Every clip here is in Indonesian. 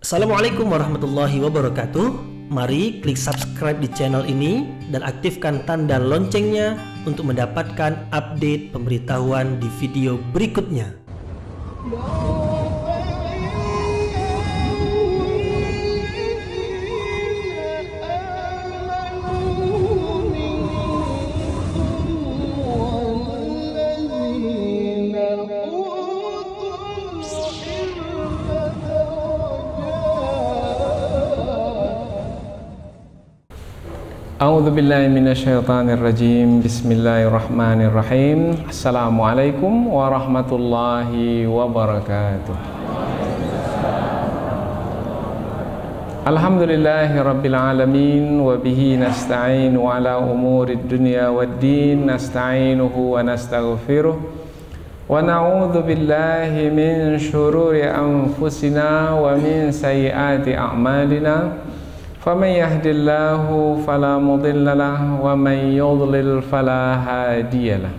Assalamualaikum warahmatullahi wabarakatuh. Mari klik subscribe di channel ini dan aktifkan tanda loncengnya untuk mendapatkan update pemberitahuan di video berikutnya. A'udzu billahi minasyaitonir rajim. Bismillahirrahmanirrahim. Assalamualaikum warahmatullahi wabarakatuh. Alhamdulillahirabbil alamin wa bihi nasta'inu ala umurid dunya waddin. Nasta'inuhu wa nastaghfiruh wa na'udzu billahi min syururi anfusina wa min sayyiati a'malina. فَمَنْ يَهْدِ اللَّهُ فَلَا مُضِلَّ لَهُ وَمَنْ يُضْلِلْ فَلَا هَادِيَ لَهُ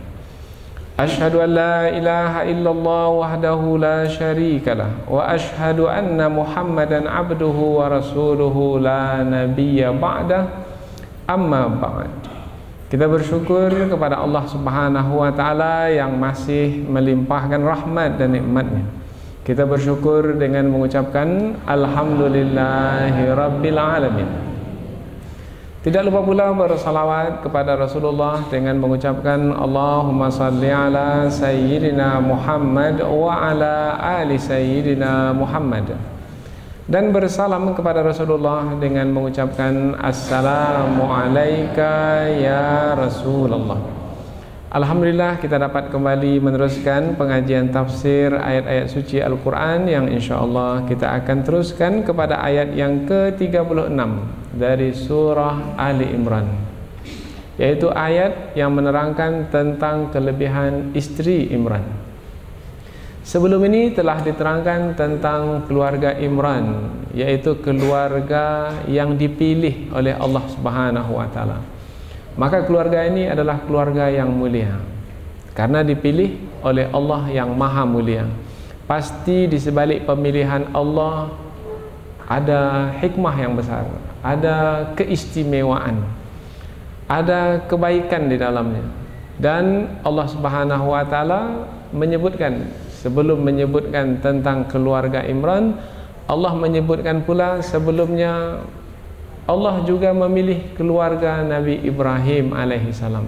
أَشْهَدُ أَنْ لَا إِلَهَ إِلَّا اللَّهُ وَحْدَهُ لَا شَرِيكَ لَهُ وَأَشْهَدُ أَنَّ مُحَمَّدًا عَبْدُهُ وَرَسُولُهُ لَا نَبِيَّ بَعْدَهُ أَمَّا بَعْدُ. Kita bersyukur kepada Allah Subhanahu wa taala yang masih melimpahkan rahmat dan nikmat-Nya. Kita bersyukur dengan mengucapkan Alhamdulillahirabbil alamin. Tidak lupa pula bersalawat kepada Rasulullah dengan mengucapkan Allahumma salli ala sayyidina Muhammad wa ala ali sayyidina Muhammad. Dan bersalam kepada Rasulullah dengan mengucapkan Assalamu alayka ya Rasulullah. Alhamdulillah kita dapat kembali meneruskan pengajian tafsir ayat-ayat suci Al-Quran yang insyaAllah kita akan teruskan kepada ayat yang ke-36 dari surah Ali Imran, yaitu ayat yang menerangkan tentang kelebihan istri Imran. Sebelum ini telah diterangkan tentang keluarga Imran, yaitu keluarga yang dipilih oleh Allah Subhanahu wa taala. Maka keluarga ini adalah keluarga yang mulia karena dipilih oleh Allah yang maha mulia. Pasti di sebalik pemilihan Allah ada hikmah yang besar, ada keistimewaan, ada kebaikan di dalamnya. Dan Allah Subhanahu wa taala menyebutkan, sebelum menyebutkan tentang keluarga Imran, Allah menyebutkan pula sebelumnya Allah juga memilih keluarga Nabi Ibrahim alaihissalam.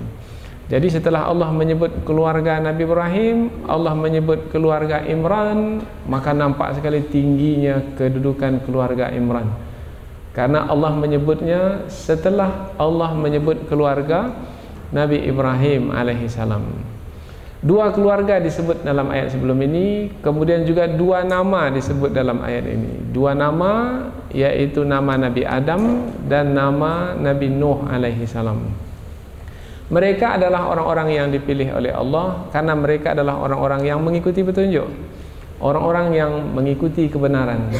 Jadi setelah Allah menyebut keluarga Nabi Ibrahim, Allah menyebut keluarga Imran, maka nampak sekali tingginya kedudukan keluarga Imran. Karena Allah menyebutnya setelah Allah menyebut keluarga Nabi Ibrahim alaihissalam. Dua keluarga disebut dalam ayat sebelum ini, kemudian juga dua nama disebut dalam ayat ini. Dua nama, yaitu nama Nabi Adam dan nama Nabi Nuh alaihi salam. Mereka adalah orang-orang yang dipilih oleh Allah karena mereka adalah orang-orang yang mengikuti petunjuk, orang-orang yang mengikuti kebenaran.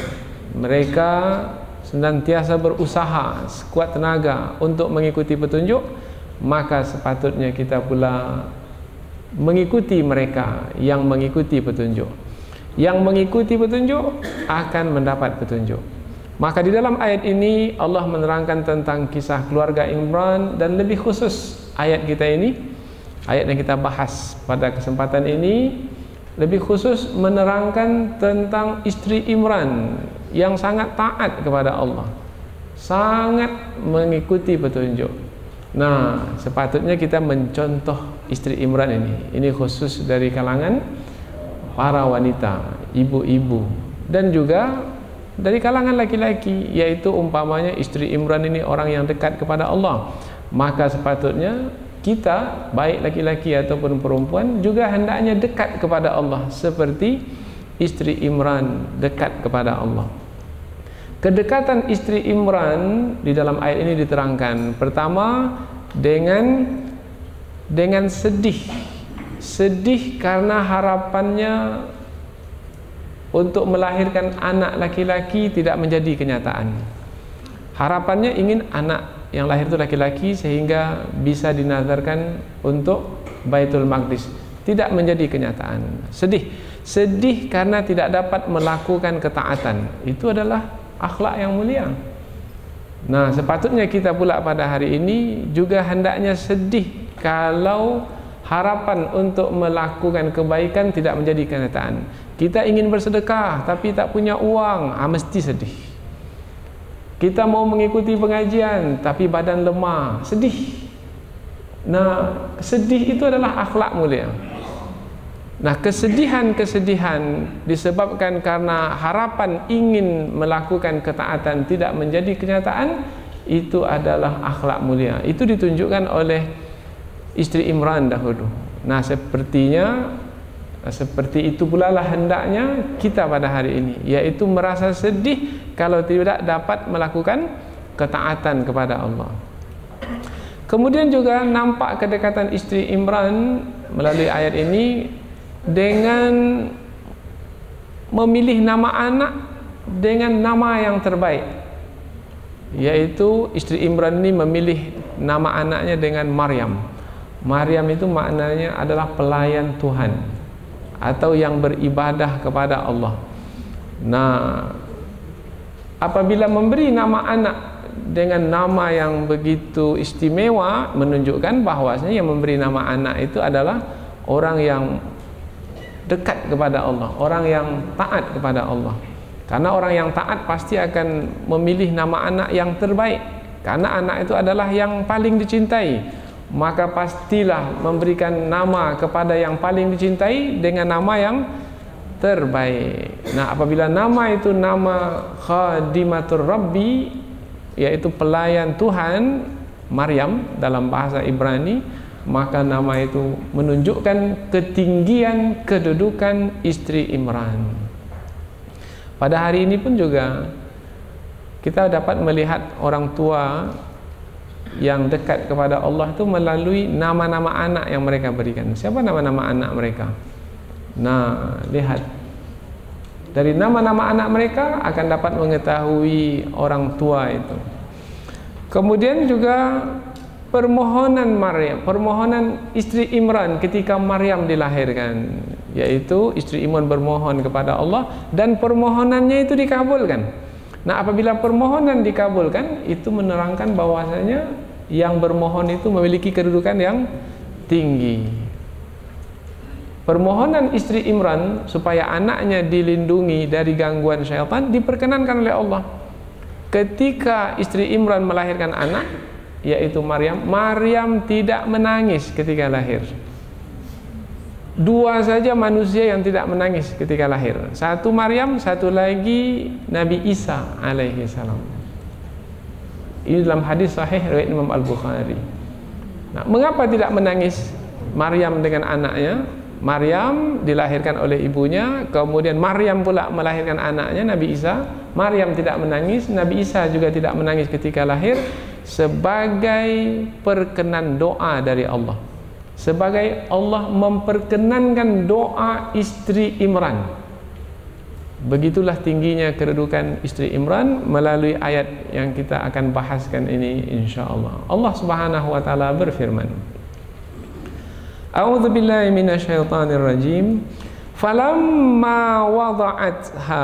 Mereka senantiasa berusaha sekuat tenaga untuk mengikuti petunjuk, maka sepatutnya kita pula mengikuti mereka yang mengikuti petunjuk. Yang mengikuti petunjuk akan mendapat petunjuk. Maka di dalam ayat ini Allah menerangkan tentang kisah keluarga Imran, dan lebih khusus ayat kita ini, ayat yang kita bahas pada kesempatan ini, lebih khusus menerangkan tentang istri Imran yang sangat taat kepada Allah, sangat mengikuti petunjuk. Nah, sepatutnya kita mencontoh istri Imran ini. Ini khusus dari kalangan para wanita, ibu-ibu, dan juga dari kalangan laki-laki, yaitu umpamanya istri Imran ini orang yang dekat kepada Allah. Maka sepatutnya kita, baik laki-laki ataupun perempuan, juga hendaknya dekat kepada Allah seperti istri Imran dekat kepada Allah. Kedekatan istri Imran di dalam ayat ini diterangkan pertama dengan sedih karena harapannya untuk melahirkan anak laki-laki tidak menjadi kenyataan. Harapannya ingin anak yang lahir itu laki-laki sehingga bisa dinazarkan untuk Baitul Maqdis, tidak menjadi kenyataan. Sedih karena tidak dapat melakukan ketaatan. Itu adalah akhlak yang mulia. Nah, sepatutnya kita pula pada hari ini juga hendaknya sedih kalau harapan untuk melakukan kebaikan tidak menjadi kenyataan. Kita ingin bersedekah tapi tak punya uang, mesti sedih. Kita mau mengikuti pengajian tapi badan lemah, sedih. Nah, sedih itu adalah akhlak mulia. Nah, kesedihan-kesedihan disebabkan karena harapan ingin melakukan ketaatan tidak menjadi kenyataan, itu adalah akhlak mulia. Itu ditunjukkan oleh istri Imran dahulu. Nah, seperti itu pula lah hendaknya kita pada hari ini, yaitu merasa sedih kalau tidak dapat melakukan ketaatan kepada Allah. Kemudian juga nampak kedekatan istri Imran melalui ayat ini dengan memilih nama anak dengan nama yang terbaik, yaitu istri Imran ini memilih nama anaknya dengan Maryam. Maryam itu maknanya adalah pelayan Tuhan atau yang beribadah kepada Allah. Nah, apabila memberi nama anak dengan nama yang begitu istimewa, menunjukkan bahwasanya yang memberi nama anak itu adalah orang yang dekat kepada Allah, orang yang taat kepada Allah. Karena orang yang taat pasti akan memilih nama anak yang terbaik, karena anak itu adalah yang paling dicintai. Maka pastilah memberikan nama kepada yang paling dicintai dengan nama yang terbaik. Nah, apabila nama itu nama Khadimatur Rabbi, yaitu pelayan Tuhan, Maryam dalam bahasa Ibrani, maka nama itu menunjukkan ketinggian kedudukan istri Imran. Pada hari ini pun juga kita dapat melihat orang tua yang dekat kepada Allah itu melalui nama-nama anak yang mereka berikan. Siapa nama-nama anak mereka? Nah, lihat dari nama-nama anak mereka akan dapat mengetahui orang tua itu. Kemudian juga permohonan Maryam, permohonan istri Imran ketika Maryam dilahirkan, yaitu istri Imran bermohon kepada Allah dan permohonannya itu dikabulkan. Nah, apabila permohonan dikabulkan, itu menerangkan bahwasanya yang bermohon itu memiliki kedudukan yang tinggi. Permohonan istri Imran supaya anaknya dilindungi dari gangguan syaitan diperkenankan oleh Allah. Ketika istri Imran melahirkan anak, yaitu Maryam, Maryam tidak menangis ketika lahir. Dua saja manusia yang tidak menangis ketika lahir. Satu Maryam, satu lagi Nabi Isa alaihi salam. Ini dalam hadis sahih riwayat Imam Al-Bukhari. Nah, mengapa tidak menangis Maryam dengan anaknya? Maryam dilahirkan oleh ibunya, kemudian Maryam pula melahirkan anaknya Nabi Isa. Maryam tidak menangis, Nabi Isa juga tidak menangis ketika lahir, sebagai perkenan doa dari Allah, sebagai Allah memperkenankan doa istri Imran. Begitulah tingginya kedudukan istri Imran melalui ayat yang kita akan bahaskan ini insyaallah. Allah Subhanahu wa taala berfirman, A'udzu billahi minasyaitonir rajim. Falamma wada'atha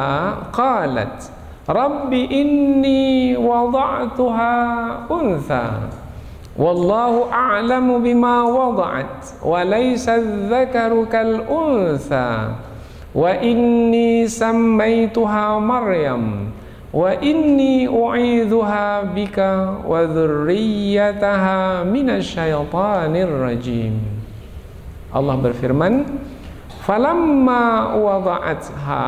qalat Rabbi inni wada'tuha untha wallahu a'lamu bima wada'at wa laysa adh-dhakaru kal untha wa inni sammaytuha Maryam wa inni u'idzuha bika wa dhurriyyataha minasyaitonir rajim. Allah berfirman, falamma wada'atha,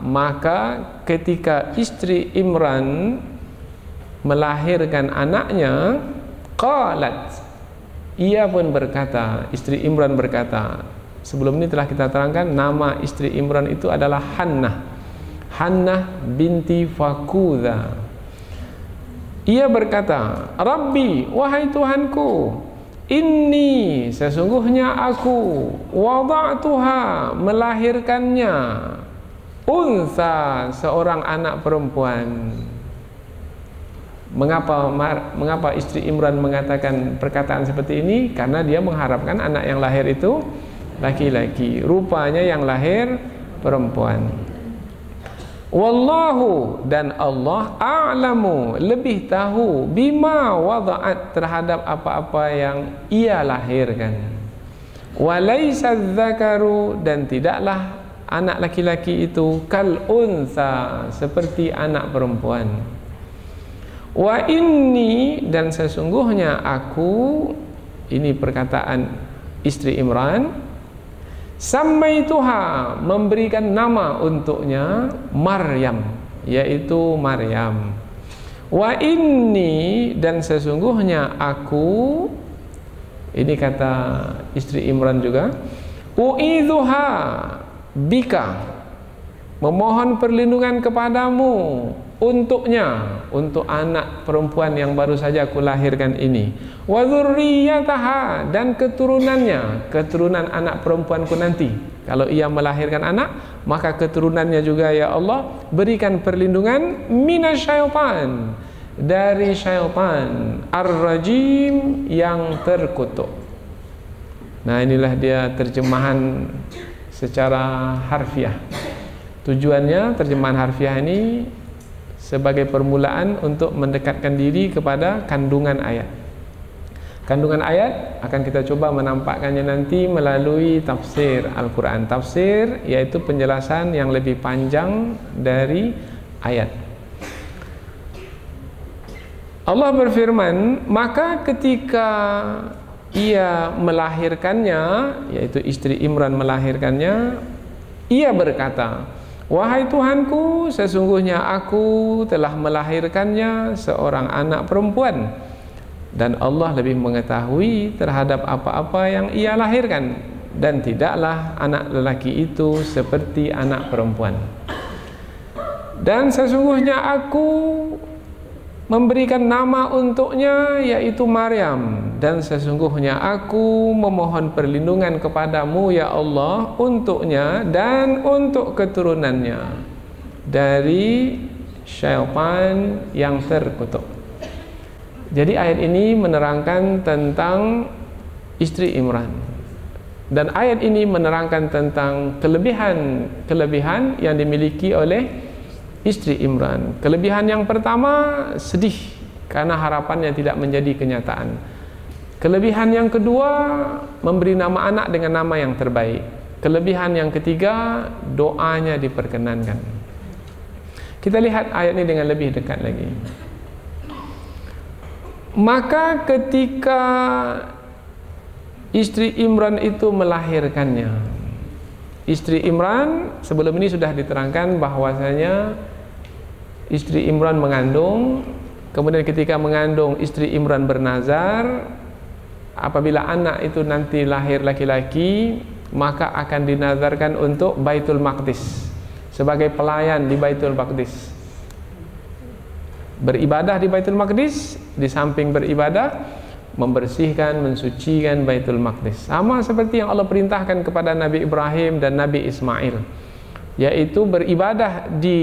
maka ketika istri Imran melahirkan anaknya, qalat, ia pun berkata, istri Imran berkata, sebelum ini telah kita terangkan nama istri Imran itu adalah Hannah binti Fakudha. Ia berkata, Rabbi, wahai Tuhanku, inni, sesungguhnya aku, wada'tuha, melahirkannya, unsa, seorang anak perempuan. Mengapa istri Imran mengatakan perkataan seperti ini? Karena dia mengharapkan anak yang lahir itu laki-laki, rupanya yang lahir perempuan. Wallahu, dan Allah a'lamu, lebih tahu, bima wada'at, terhadap apa-apa yang ia lahirkan. Walaysa dzakaru, dan tidaklah anak laki-laki itu kal untha, seperti anak perempuan. Wa inni, dan sesungguhnya aku, ini perkataan istri Imran, sammaituha, memberikan nama untuknya Maryam, yaitu Maryam. Wa inni, dan sesungguhnya aku, ini kata istri Imran juga, u'idzuha bika, memohon perlindungan kepadamu untuknya, untuk anak perempuan yang baru saja aku lahirkan ini. Wa dzurriyyataha, dan keturunannya, keturunan anak perempuanku nanti. Kalau ia melahirkan anak, maka keturunannya juga ya Allah berikan perlindungan minasyaitan, dari syaitan ar-rajim, yang terkutuk. Nah, inilah dia terjemahan secara harfiah. Tujuannya terjemahan harfiah ini sebagai permulaan untuk mendekatkan diri kepada kandungan ayat. Kandungan ayat akan kita coba menampakkannya nanti melalui tafsir Al-Quran. Tafsir yaitu penjelasan yang lebih panjang dari ayat. Allah berfirman, maka ketika ia melahirkannya, yaitu istri Imran melahirkannya, ia berkata, wahai Tuhanku, sesungguhnya aku telah melahirkannya seorang anak perempuan, dan Allah lebih mengetahui terhadap apa-apa yang ia lahirkan, dan tidaklah anak lelaki itu seperti anak perempuan. Dan sesungguhnya aku memberikan nama untuknya, yaitu Maryam, dan sesungguhnya aku memohon perlindungan kepadamu ya Allah untuknya dan untuk keturunannya dari syaitan yang terkutuk. Jadi ayat ini menerangkan tentang istri Imran, dan ayat ini menerangkan tentang kelebihan yang dimiliki oleh istri Imran. Kelebihan yang pertama, sedih karena harapannya tidak menjadi kenyataan. Kelebihan yang kedua, memberi nama anak dengan nama yang terbaik. Kelebihan yang ketiga, doanya diperkenankan. Kita lihat ayat ini dengan lebih dekat lagi. Maka ketika istri Imran itu melahirkannya, istri Imran sebelum ini sudah diterangkan bahwasanya istri Imran mengandung, kemudian ketika mengandung istri Imran bernazar, apabila anak itu nanti lahir laki-laki, maka akan dinazarkan untuk Baitul Maqdis, sebagai pelayan di Baitul Maqdis, beribadah di Baitul Maqdis, di samping beribadah membersihkan, mensucikan Baitul Maqdis, sama seperti yang Allah perintahkan kepada Nabi Ibrahim dan Nabi Ismail, yaitu beribadah di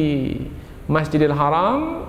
Masjidil Haram,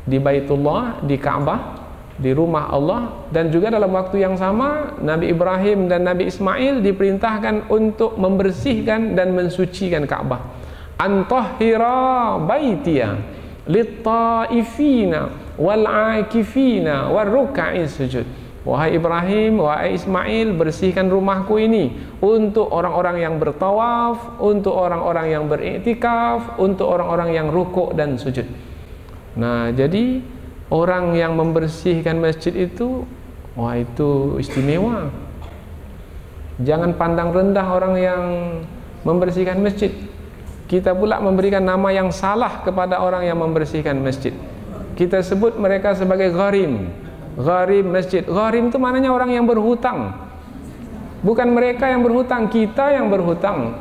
di Baitullah, di Ka'bah, di rumah Allah. Dan juga dalam waktu yang sama Nabi Ibrahim dan Nabi Ismail diperintahkan untuk membersihkan dan mensucikan Ka'bah. Antahhira baitiya lit-taifina wal-akifina war-ruk'is sujud. Wahai Ibrahim, wahai Ismail, bersihkan rumahku ini untuk orang-orang yang bertawaf, untuk orang-orang yang beriktikaf, untuk orang-orang yang rukuk dan sujud. Nah, jadi orang yang membersihkan masjid itu, wah, itu istimewa. Jangan pandang rendah orang yang membersihkan masjid. Kita pula memberikan nama yang salah kepada orang yang membersihkan masjid. Kita sebut mereka sebagai gharim. Gharim masjid. Gharim itu maknanya orang yang berhutang. Bukan mereka yang berhutang, kita yang berhutang.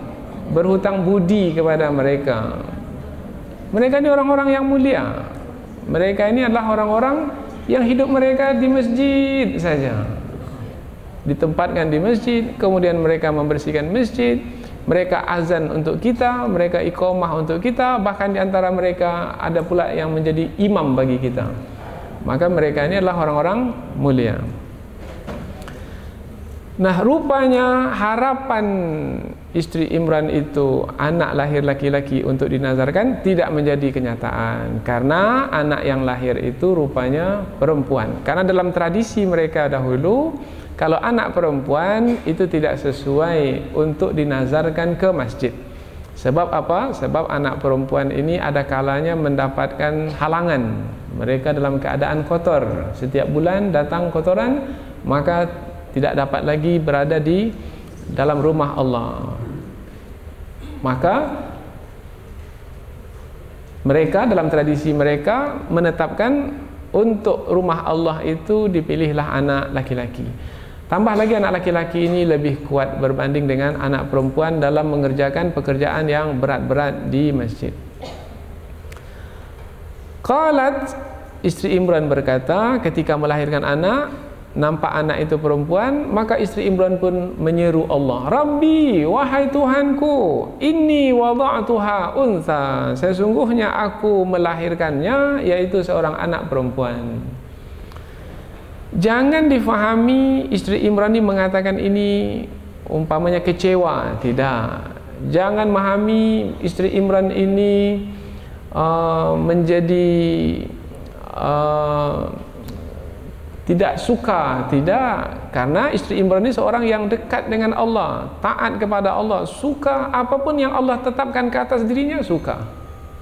Berhutang budi kepada mereka. Mereka ini orang-orang yang mulia. Mereka ini adalah orang-orang yang hidup mereka di masjid saja. Ditempatkan di masjid, kemudian mereka membersihkan masjid, mereka azan untuk kita, mereka iqamah untuk kita, bahkan di antara mereka ada pula yang menjadi imam bagi kita. Maka mereka ini adalah orang-orang mulia. Nah, rupanya harapan istri Imran itu anak lahir laki-laki untuk dinazarkan tidak menjadi kenyataan, karena anak yang lahir itu rupanya perempuan. Karena dalam tradisi mereka dahulu, kalau anak perempuan itu tidak sesuai untuk dinazarkan ke masjid. Sebab apa? Sebab anak perempuan ini ada kalanya mendapatkan halangan. Mereka dalam keadaan kotor, setiap bulan datang kotoran, maka tidak dapat lagi berada di dalam rumah Allah. Maka mereka dalam tradisi mereka menetapkan untuk rumah Allah itu dipilihlah anak laki-laki. Tambah lagi anak laki-laki ini lebih kuat berbanding dengan anak perempuan dalam mengerjakan pekerjaan yang berat-berat di masjid. Qalat, istri Imran berkata ketika melahirkan anak, nampak anak itu perempuan, maka istri Imran pun menyeru Allah, Rabbi, wahai Tuhanku, inni wada'tuha untha, sesungguhnya aku melahirkannya, yaitu seorang anak perempuan. Jangan difahami istri Imran ini mengatakan ini umpamanya kecewa, tidak. Jangan memahami istri Imran ini menjadi tidak suka, tidak. Karena istri Imran ini seorang yang dekat dengan Allah, taat kepada Allah, suka apapun yang Allah tetapkan ke atas dirinya, suka,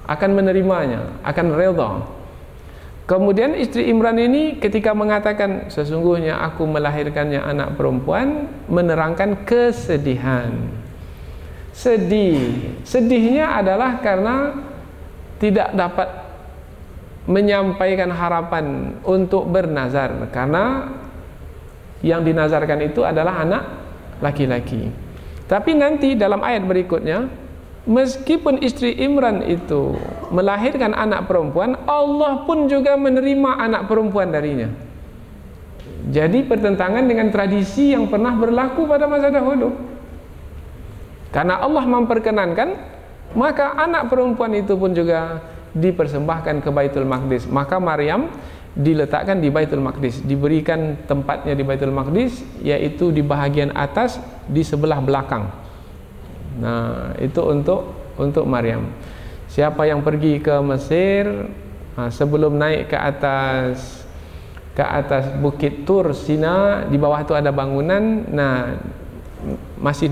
akan menerimanya, akan redha. Kemudian istri Imran ini ketika mengatakan sesungguhnya aku melahirkannya anak perempuan, menerangkan kesedihan. Sedihnya adalah karena tidak dapat menyampaikan harapan untuk bernazar, karena yang dinazarkan itu adalah anak laki-laki. Tapi nanti dalam ayat berikutnya, meskipun istri Imran itu melahirkan anak perempuan, Allah pun juga menerima anak perempuan darinya. Jadi pertentangan dengan tradisi yang pernah berlaku pada masa dahulu. Karena Allah memperkenankan, maka anak perempuan itu pun juga dipersembahkan ke Baitul Maqdis. Maka Maryam diletakkan di Baitul Maqdis, diberikan tempatnya di Baitul Maqdis, yaitu di bahagian atas di sebelah belakang. Nah, itu untuk Maryam. Siapa yang pergi ke Mesir, sebelum naik ke atas Bukit Tur Sina, di bawah itu ada bangunan. Nah, masih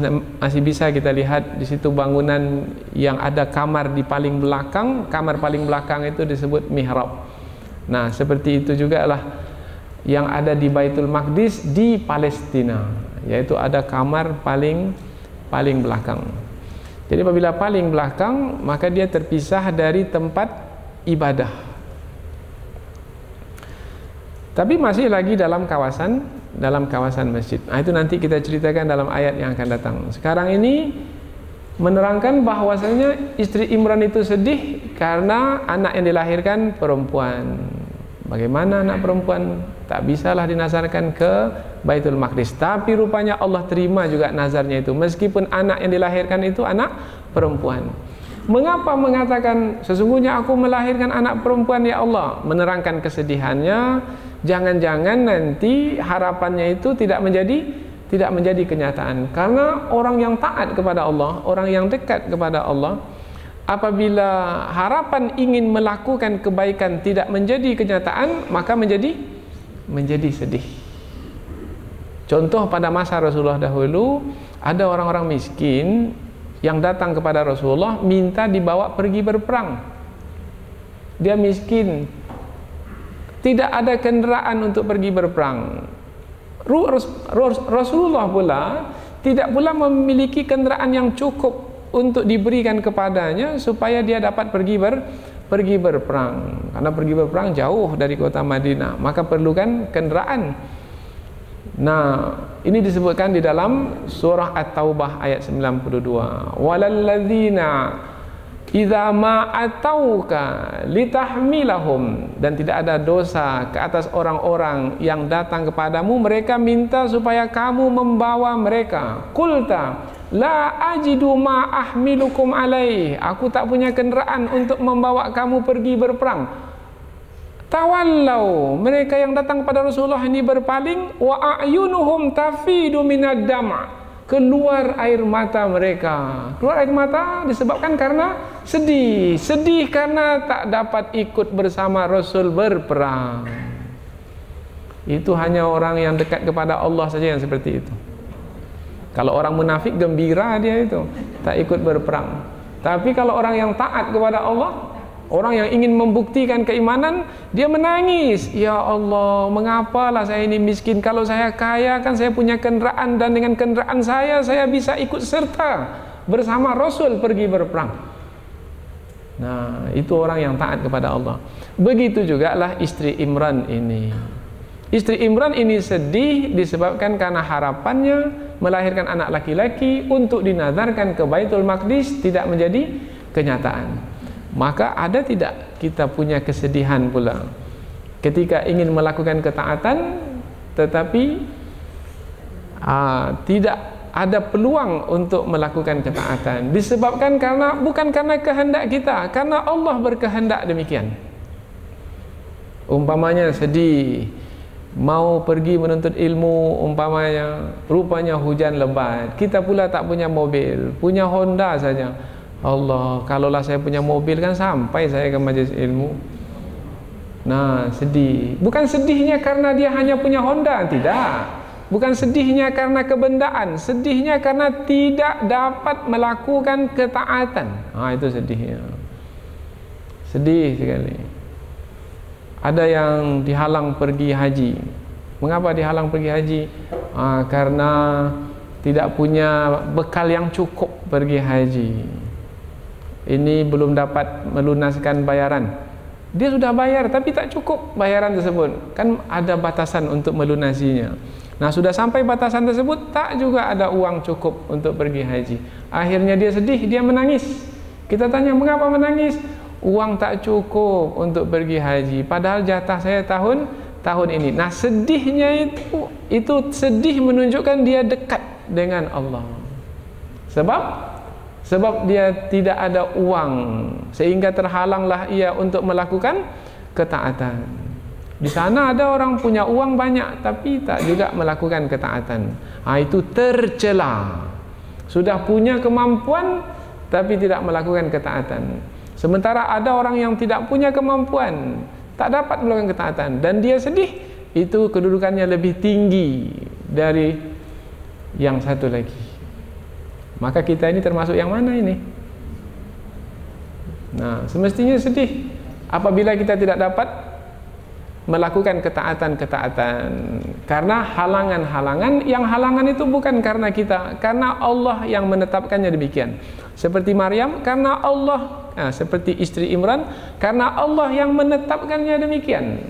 bisa kita lihat di situ bangunan yang ada kamar di paling belakang. Kamar paling belakang itu disebut mihrab. Nah, seperti itu juga lah yang ada di Baitul Maqdis di Palestina, yaitu ada kamar paling belakang. Jadi apabila paling belakang, maka dia terpisah dari tempat ibadah. Tapi masih lagi dalam kawasan masjid. Nah, itu nanti kita ceritakan dalam ayat yang akan datang. Sekarang ini menerangkan bahwasanya istri Imran itu sedih karena anak yang dilahirkan perempuan. Bagaimana anak perempuan? Tak bisalah dinazarkan ke Baitul Maqdis. Tapi rupanya Allah terima juga nazarnya itu, meskipun anak yang dilahirkan itu anak perempuan. Mengapa mengatakan sesungguhnya aku melahirkan anak perempuan ya Allah? Menerangkan kesedihannya. Jangan-jangan nanti harapannya itu tidak menjadi kenyataan. Karena orang yang taat kepada Allah, orang yang dekat kepada Allah, apabila harapan ingin melakukan kebaikan tidak menjadi kenyataan, maka menjadi sedih. Contoh pada masa Rasulullah dahulu, ada orang-orang miskin yang datang kepada Rasulullah minta dibawa pergi berperang. Dia miskin, tidak ada kendaraan untuk pergi berperang. Rasulullah pula tidak pula memiliki kendaraan yang cukup untuk diberikan kepadanya supaya dia dapat pergi berperang. Karena pergi berperang jauh dari kota Madinah, maka perlukan kendaraan. Nah, ini disebutkan di dalam surah At-Taubah ayat 92. Walalladzina idza ma atauka litahmilahum, dan tidak ada dosa ke atas orang-orang yang datang kepadamu, mereka minta supaya kamu membawa mereka. Qulta la ajidu ma ahmilukum alaih, aku tak punya kenderaan untuk membawa kamu pergi berperang. Tawallau, mereka yang datang kepada Rasulullah ini berpaling. Wa a'yunuhum tafidu minad dam', keluar air mata mereka. Keluar air mata disebabkan karena sedih. Sedih karena tak dapat ikut bersama Rasul berperang. Itu hanya orang yang dekat kepada Allah saja yang seperti itu. Kalau orang munafik gembira dia itu, tak ikut berperang. Tapi kalau orang yang taat kepada Allah, orang yang ingin membuktikan keimanan, dia menangis. Ya Allah, mengapalah saya ini miskin? Kalau saya kaya kan saya punya kendaraan, dan dengan kendaraan saya bisa ikut serta bersama Rasul pergi berperang. Nah, itu orang yang taat kepada Allah. Begitu juga lah istri Imran ini. Istri Imran ini sedih disebabkan karena harapannya melahirkan anak laki-laki untuk dinazarkan ke Baitul Maqdis tidak menjadi kenyataan. Maka ada tidak kita punya kesedihan pula ketika ingin melakukan ketaatan tetapi tidak ada peluang untuk melakukan ketaatan, disebabkan karena bukan karena kehendak kita, karena Allah berkehendak demikian. Umpamanya sedih mau pergi menuntut ilmu, umpamanya rupanya hujan lebat, kita pula tak punya mobil, punya Honda saja. Allah, kalaulah saya punya mobil kan sampai saya ke majelis ilmu. Nah, sedih. Bukan sedihnya karena dia hanya punya Honda, tidak. Bukan sedihnya karena kebendaan, sedihnya karena tidak dapat melakukan ketaatan. Itu sedihnya. Sedih sekali. Ada yang dihalang pergi haji. Mengapa dihalang pergi haji? Karena tidak punya bekal yang cukup pergi haji. Ini belum dapat melunaskan bayaran. Dia sudah bayar tapi tak cukup bayaran tersebut. Kan ada batasan untuk melunasinya. Nah, sudah sampai batasan tersebut tak juga ada uang cukup untuk pergi haji. Akhirnya dia sedih, dia menangis. Kita tanya, mengapa menangis? Uang tak cukup untuk pergi haji, padahal jatah saya tahun ini. Nah, sedihnya itu sedih menunjukkan dia dekat dengan Allah. Sebab dia tidak ada uang, sehingga terhalanglah ia untuk melakukan ketaatan. Di sana ada orang punya uang banyak tapi tak juga melakukan ketaatan. Itu tercela. Sudah punya kemampuan tapi tidak melakukan ketaatan. Sementara ada orang yang tidak punya kemampuan, tak dapat melakukan ketaatan, dan dia sedih, itu kedudukannya lebih tinggi dari yang satu lagi. Maka kita ini termasuk yang mana ini? Nah, semestinya sedih apabila kita tidak dapat melakukan ketaatan-ketaatan karena halangan-halangan. Yang halangan itu bukan karena kita, karena Allah yang menetapkannya demikian. Seperti Maryam, karena Allah, seperti istri Imran, karena Allah yang menetapkannya demikian.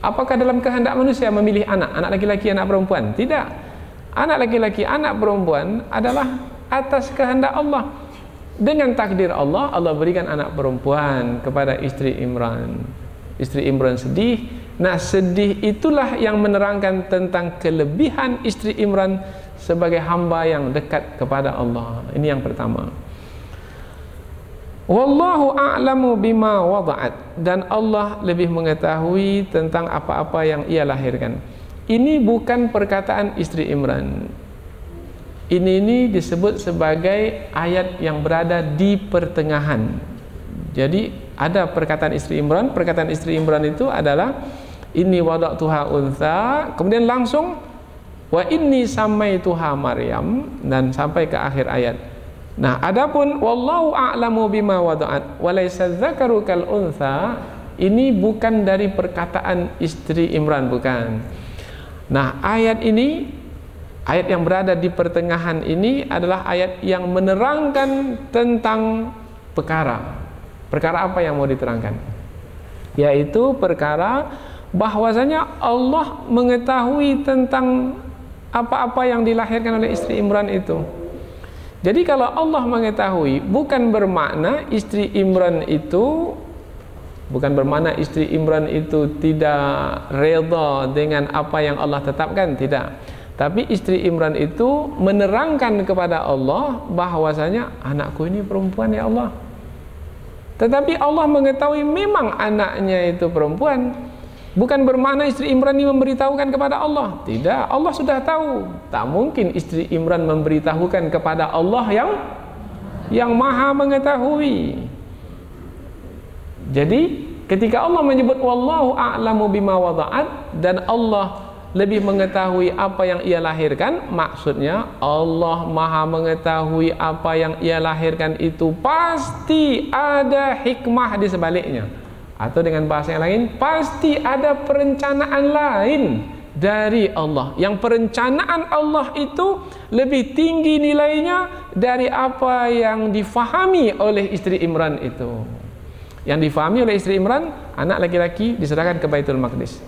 Apakah dalam kehendak manusia memilih anak laki-laki, anak perempuan? Tidak. Anak laki-laki, anak perempuan adalah atas kehendak Allah. Dengan takdir Allah, Allah berikan anak perempuan kepada istri Imran. Istri Imran sedih. Nah, sedih itulah yang menerangkan tentang kelebihan istri Imran sebagai hamba yang dekat kepada Allah. Ini yang pertama. Wallahu a'lamu bima wada'at, dan Allah lebih mengetahui tentang apa-apa yang ia lahirkan. Ini bukan perkataan istri Imran. Ini disebut sebagai ayat yang berada di pertengahan. Jadi ada perkataan istri Imran. Perkataan istri Imran itu adalah inni wada'tuha untha, kemudian langsung wa inni samaituha Maryam, dan sampai ke akhir ayat. Nah, adapun wallahu a'lamu bima wada'at wa laysa dzakaru kal untha, ini bukan dari perkataan istri Imran, bukan. Nah, ayat ini, ayat yang berada di pertengahan ini adalah ayat yang menerangkan tentang perkara apa yang mau diterangkan, yaitu perkara bahwasanya Allah mengetahui tentang apa-apa yang dilahirkan oleh istri Imran itu. Jadi kalau Allah mengetahui, bukan bermakna istri Imran itu tidak redha dengan apa yang Allah tetapkan, tidak. Tapi istri Imran itu menerangkan kepada Allah bahwasanya anakku ini perempuan, ya Allah. Tetapi Allah mengetahui memang anaknya itu perempuan. Bukan bermakna istri Imran ini memberitahukan kepada Allah. Tidak, Allah sudah tahu. Tak mungkin istri Imran memberitahukan kepada Allah yang maha mengetahui. Jadi ketika Allah menyebut wallahu a'lamu bima wada'at, dan Allah lebih mengetahui apa yang ia lahirkan, maksudnya Allah maha mengetahui apa yang ia lahirkan itu pasti ada hikmah di sebaliknya. Atau dengan bahasa yang lain, pasti ada perencanaan lain dari Allah. Yang perencanaan Allah itu lebih tinggi nilainya dari apa yang difahami oleh istri Imran itu. Yang difahami oleh istri Imran, anak laki-laki diserahkan ke Baitul Maqdis.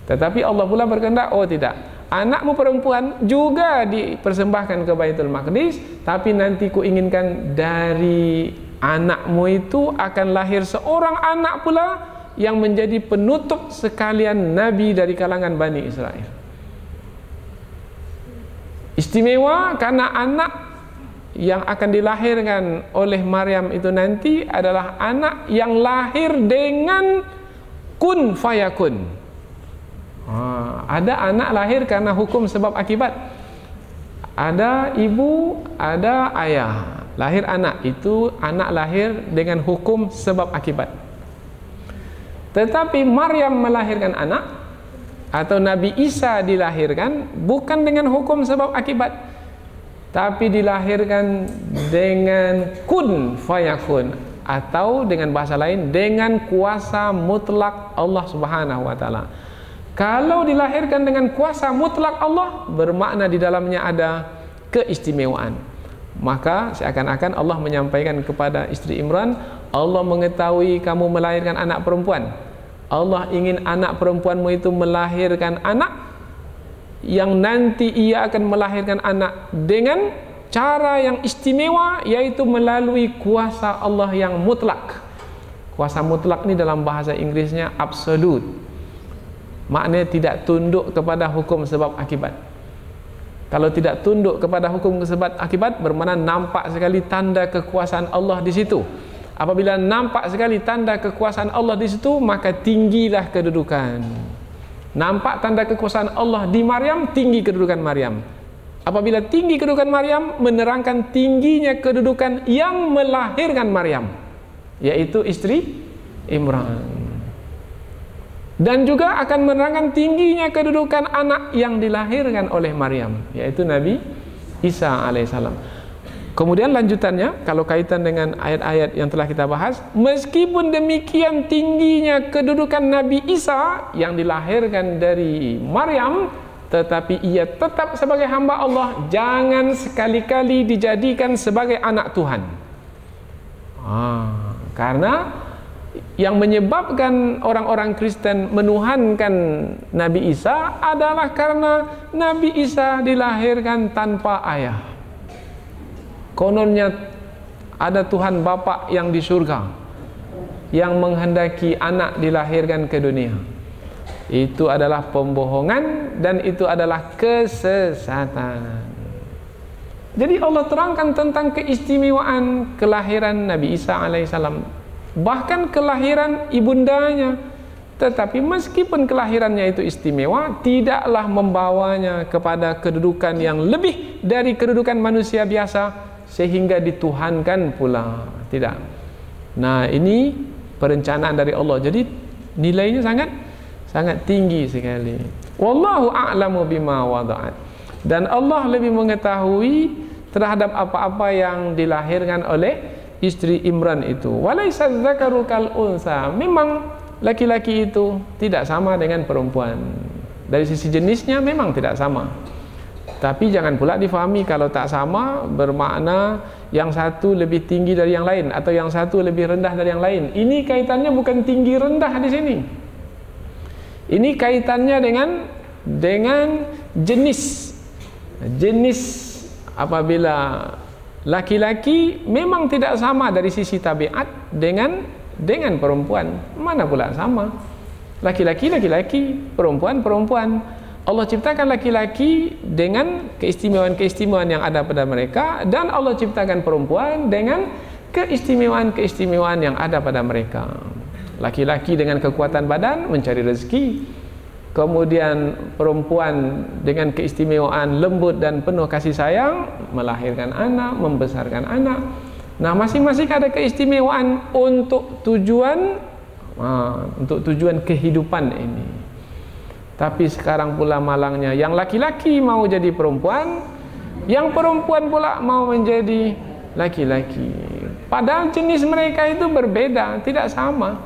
Tetapi Allah pula berkehendak, oh tidak, anakmu perempuan juga dipersembahkan ke Baitul Maqdis, tapi nanti ku inginkan dari anakmu itu akan lahir seorang anak pula yang menjadi penutup sekalian nabi dari kalangan Bani Israel. Istimewa karena anak yang akan dilahirkan oleh Maryam itu nanti adalah anak yang lahir dengan kun fayakun. Ada anak lahir karena hukum sebab akibat. Ada ibu, ada ayah. Lahir anak, itu anak lahir dengan hukum sebab akibat. Tetapi Maryam melahirkan anak, atau Nabi Isa dilahirkan bukan dengan hukum sebab akibat, tapi dilahirkan dengan kun fayakun, atau dengan bahasa lain dengan kuasa mutlak Allah Subhanahu wa taala. Kalau dilahirkan dengan kuasa mutlak Allah, bermakna di dalamnya ada keistimewaan. Maka seakan-akan Allah menyampaikan kepada istri Imran, Allah mengetahui kamu melahirkan anak perempuan. Allah ingin anak perempuanmu itu melahirkan anak yang nanti ia akan melahirkan anak dengan cara yang istimewa, yaitu melalui kuasa Allah yang mutlak. Kuasa mutlak ini dalam bahasa Inggrisnya absolute. Maknanya tidak tunduk kepada hukum sebab akibat. Kalau tidak tunduk kepada hukum sebab akibat, bermakna nampak sekali tanda kekuasaan Allah di situ. Apabila nampak sekali tanda kekuasaan Allah di situ, maka tinggilah kedudukan. Nampak tanda kekuasaan Allah di Maryam, tinggi kedudukan Maryam. Apabila tinggi kedudukan Maryam, menerangkan tingginya kedudukan yang melahirkan Maryam, yaitu istri Imran. Dan juga akan menerangkan tingginya kedudukan anak yang dilahirkan oleh Maryam, yaitu Nabi Isa alaihissalam. Kemudian lanjutannya, kalau kaitan dengan ayat-ayat yang telah kita bahas, meskipun demikian tingginya kedudukan Nabi Isa yang dilahirkan dari Maryam, tetapi ia tetap sebagai hamba Allah, jangan sekali-kali dijadikan sebagai anak Tuhan. Karena yang menyebabkan orang-orang Kristen menuhankan Nabi Isa adalah karena Nabi Isa dilahirkan tanpa ayah. Kononnya ada Tuhan Bapa yang di surga yang menghendaki anak dilahirkan ke dunia. Itu adalah pembohongan dan itu adalah kesesatan. Jadi Allah terangkan tentang keistimewaan kelahiran Nabi Isa alaihissalam, bahkan kelahiran ibundanya. Tetapi meskipun kelahirannya itu istimewa, tidaklah membawanya kepada kedudukan yang lebih dari kedudukan manusia biasa sehingga dituhankan pula. Tidak. Nah, ini perencanaan dari Allah. Jadi nilainya sangat tinggi sekali. Wallahu a'lamu bima wada'at. Dan Allah lebih mengetahui terhadap apa-apa yang dilahirkan oleh istri Imran itu. Walaysa dzakaru kal unsa. Memang laki-laki itu tidak sama dengan perempuan. Dari sisi jenisnya memang tidak sama. Tapi jangan pula difahami kalau tak sama bermakna yang satu lebih tinggi dari yang lain atau yang satu lebih rendah dari yang lain. Ini kaitannya bukan tinggi rendah di sini. Ini kaitannya dengan jenis. Jenis apabila laki-laki memang tidak sama dari sisi tabiat dengan perempuan. Mana pula sama? Laki-laki, perempuan. Allah ciptakan laki-laki dengan keistimewaan-keistimewaan yang ada pada mereka, dan Allah ciptakan perempuan dengan keistimewaan-keistimewaan yang ada pada mereka. Laki-laki dengan kekuatan badan mencari rezeki, kemudian perempuan dengan keistimewaan lembut dan penuh kasih sayang melahirkan anak, membesarkan anak. Nah, masing-masing ada keistimewaan untuk tujuan kehidupan ini. Tapi sekarang pula malangnya, yang laki-laki mau jadi perempuan, yang perempuan pula mau menjadi laki-laki. Padahal jenis mereka itu berbeda, tidak sama.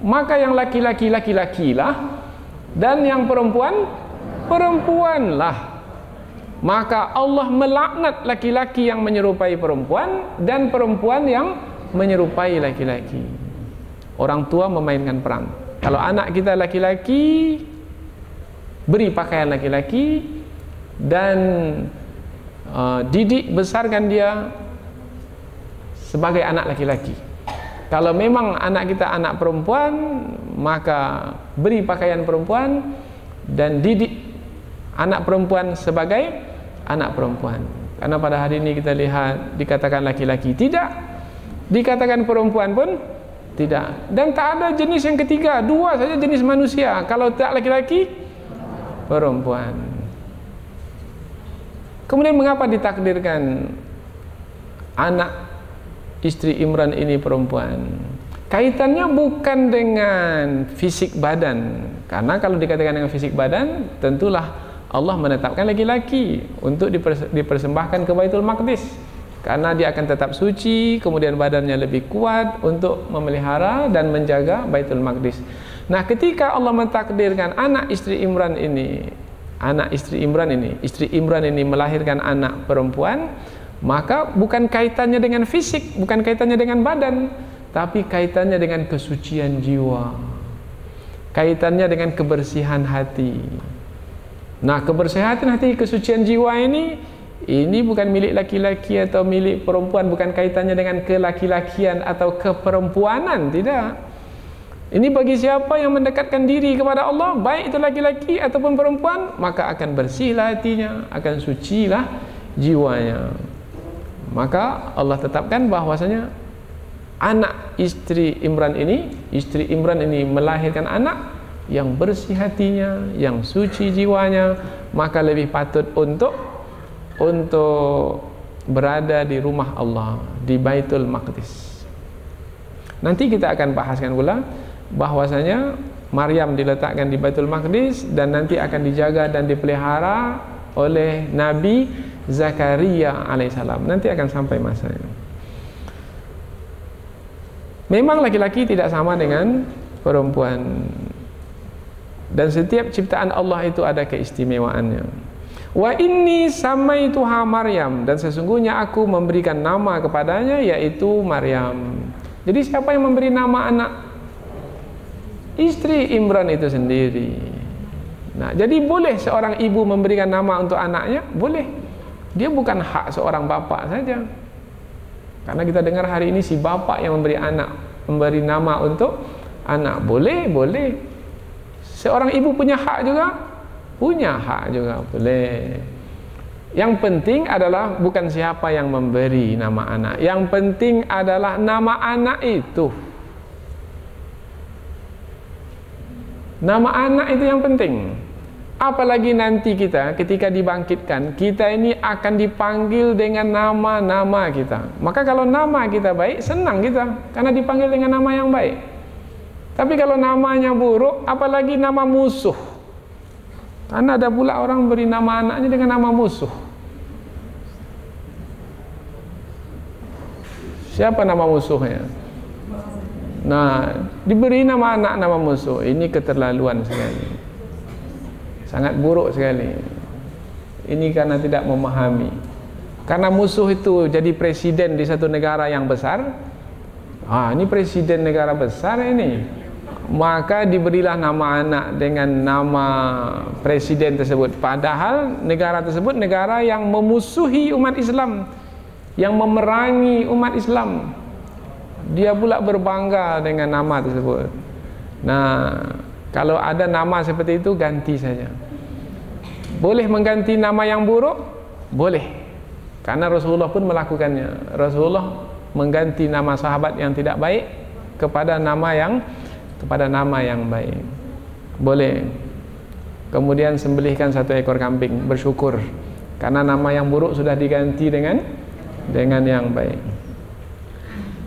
Maka yang laki-laki laki-lakilah, dan yang perempuan perempuanlah. Maka Allah melaknat laki-laki yang menyerupai perempuan dan perempuan yang menyerupai laki-laki. Orang tua memainkan peran. Kalau anak kita laki-laki, beri pakaian laki-laki dan didik, besarkan dia sebagai anak laki-laki. Kalau memang anak kita anak perempuan, maka beri pakaian perempuan dan didik anak perempuan sebagai anak perempuan. Karena pada hari ini kita lihat dikatakan laki-laki tidak, dikatakan perempuan pun tidak, dan tak ada jenis yang ketiga, dua saja jenis manusia. Kalau tak laki-laki, perempuan. Kemudian mengapa ditakdirkan anak istri Imran ini perempuan? Kaitannya bukan dengan fisik badan, karena kalau dikatakan dengan fisik badan, tentulah Allah menetapkan laki-laki untuk dipersembahkan ke Baitul Maqdis, karena dia akan tetap suci, kemudian badannya lebih kuat untuk memelihara dan menjaga Baitul Maqdis. Nah, ketika Allah mentakdirkan anak istri Imran ini, istri Imran ini melahirkan anak perempuan, maka bukan kaitannya dengan fisik, bukan kaitannya dengan badan, tapi kaitannya dengan kesucian jiwa, kaitannya dengan kebersihan hati. Nah, kebersihan hati, kesucian jiwa ini bukan milik laki-laki atau milik perempuan, bukan kaitannya dengan kelaki-lakian atau keperempuanan, tidak. Ini bagi siapa yang mendekatkan diri kepada Allah, baik itu laki-laki ataupun perempuan, maka akan bersihlah hatinya, akan sucilah jiwanya. Maka Allah tetapkan bahwasanya anak istri Imran ini melahirkan anak yang bersih hatinya, yang suci jiwanya, maka lebih patut untuk berada di rumah Allah, di Baitul Maqdis. Nanti kita akan bahaskan pula bahwasanya Maryam diletakkan di Baitul Maqdis dan nanti akan dijaga dan dipelihara oleh Nabi Zakaria alaihissalam. Nanti akan sampai masanya. Memang laki-laki tidak sama dengan perempuan, dan setiap ciptaan Allah itu ada keistimewaannya. Wa inni samaituha Maryam, dan sesungguhnya aku memberikan nama kepadanya yaitu Maryam. Jadi siapa yang memberi nama anak? Istri Imran itu sendiri. Nah, jadi boleh seorang ibu memberikan nama untuk anaknya, boleh. Dia bukan hak seorang bapak saja. Karena kita dengar hari ini si bapak yang memberi nama untuk anak, boleh. Seorang ibu punya hak juga, boleh. Yang penting adalah bukan siapa yang memberi nama anak, yang penting adalah nama anak itu. Nama anak itu yang penting. Apalagi nanti kita ketika dibangkitkan, kita ini akan dipanggil dengan nama-nama kita. Maka kalau nama kita baik, senang kita karena dipanggil dengan nama yang baik. Tapi kalau namanya buruk, apalagi nama musuh. Karena ada pula orang beri nama anaknya dengan nama musuh. Siapa nama musuhnya? Nah, diberi nama anak nama musuh. Ini keterlaluan sekali, sangat buruk sekali. Ini karena tidak memahami. Karena musuh itu jadi presiden di satu negara yang besar. Ini presiden negara besar ini, maka diberilah nama anak dengan nama presiden tersebut. Padahal negara tersebut negara yang memusuhi umat Islam, yang memerangi umat Islam. Dia pula berbangga dengan nama tersebut. Nah, kalau ada nama seperti itu, ganti saja. Boleh mengganti nama yang buruk? Boleh. Karena Rasulullah pun melakukannya. Rasulullah mengganti nama sahabat yang tidak baik kepada nama yang baik. Boleh. Kemudian sembelihkan 1 ekor kambing, bersyukur karena nama yang buruk sudah diganti dengan yang baik.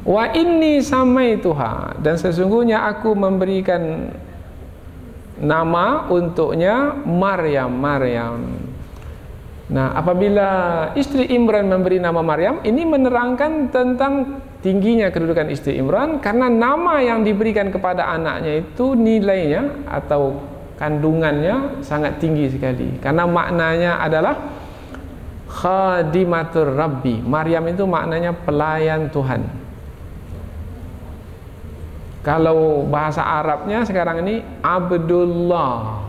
Wa inni samaituha, dan sesungguhnya aku memberikan nama untuknya Maryam. Nah, apabila istri Imran memberi nama Maryam, ini menerangkan tentang tingginya kedudukan istri Imran, karena nama yang diberikan kepada anaknya itu nilainya atau kandungannya sangat tinggi sekali, karena maknanya adalah khadimatur Rabbi. Maryam itu maknanya pelayan Tuhan. Kalau bahasa Arabnya sekarang ini Abdullah.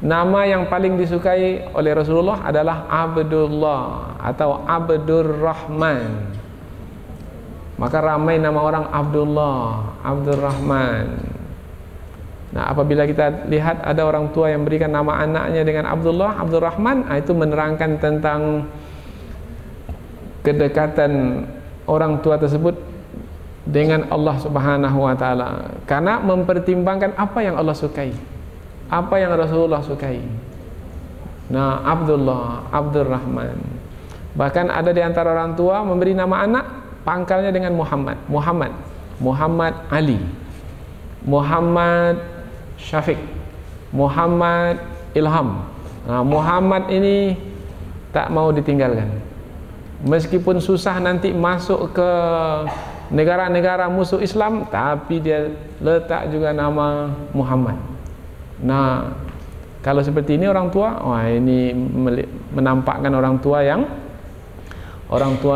Nama yang paling disukai oleh Rasulullah adalah Abdullah atau Abdurrahman. Maka ramai nama orang Abdullah, Abdurrahman. Nah, apabila kita lihat ada orang tua yang berikan nama anaknya dengan Abdullah, Abdurrahman, itu menerangkan tentang kedekatan orang tua tersebut dengan Allah Subhanahu wa taala, karena mempertimbangkan apa yang Allah sukai, apa yang Rasulullah sukai. Nah, Abdullah, Abdurrahman. Bahkan ada di antara orang tua memberi nama anak pangkalnya dengan Muhammad, Muhammad Ali, Muhammad Syafiq, Muhammad Ilham. Nah, Muhammad ini tak mau ditinggalkan. Meskipun susah nanti masuk ke negara-negara musuh Islam, tapi dia letak juga nama Muhammad. Nah, kalau seperti ini orang tua, wah, ini menampakkan orang tua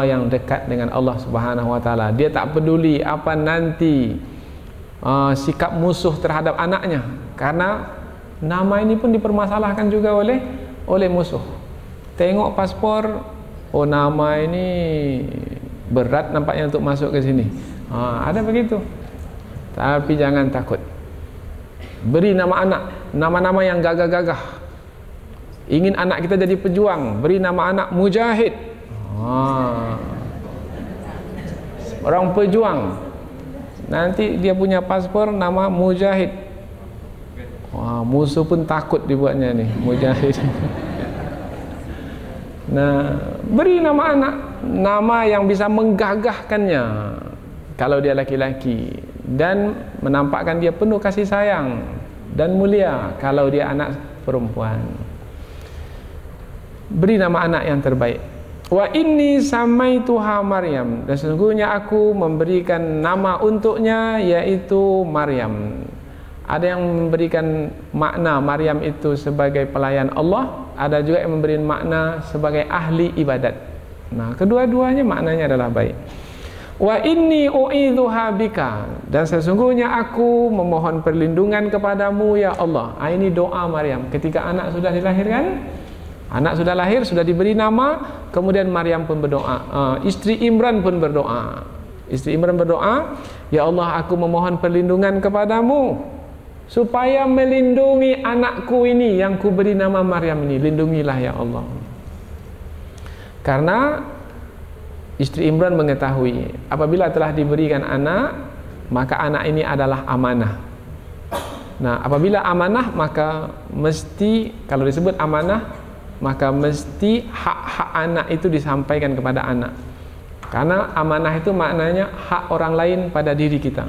yang dekat dengan Allah Subhanahu wa taala. Dia tak peduli apa nanti sikap musuh terhadap anaknya, karena nama ini pun dipermasalahkan juga oleh musuh. Tengok paspor, oh nama ini berat nampaknya untuk masuk ke sini. Ada begitu. Tapi jangan takut. Beri nama anak, nama-nama yang gagah-gagah. Ingin anak kita jadi pejuang, beri nama anak Mujahid. Orang pejuang. Nanti dia punya paspor nama Mujahid. Wah, musuh pun takut dibuatnya nih, Mujahid. Nah, beri nama anak nama yang bisa menggagahkannya kalau dia laki-laki, dan menampakkan dia penuh kasih sayang dan mulia kalau dia anak perempuan. Beri nama anak yang terbaik. Wa inni samaituha Maryam, dan sesungguhnya aku memberikan nama untuknya yaitu Maryam. Ada yang memberikan makna Maryam itu sebagai pelayan Allah, ada juga yang memberi makna sebagai ahli ibadat. Nah, kedua-duanya maknanya adalah baik. Wa inni u'idzuha bika, dan sesungguhnya aku memohon perlindungan kepadamu ya Allah. Ini doa Maryam ketika anak sudah dilahirkan. Anak sudah lahir, sudah diberi nama, kemudian Maryam pun berdoa. Istri Imran pun berdoa. Istri Imran berdoa, ya Allah, aku memohon perlindungan kepadamu supaya melindungi anakku ini yang ku beri nama Maryam ini. Lindungilah ya Allah. Karena istri Imran mengetahui apabila telah diberikan anak, maka anak ini adalah amanah. Nah, apabila amanah, maka mesti, kalau disebut amanah, maka mesti hak-hak anak itu disampaikan kepada anak. Karena amanah itu maknanya hak orang lain pada diri kita.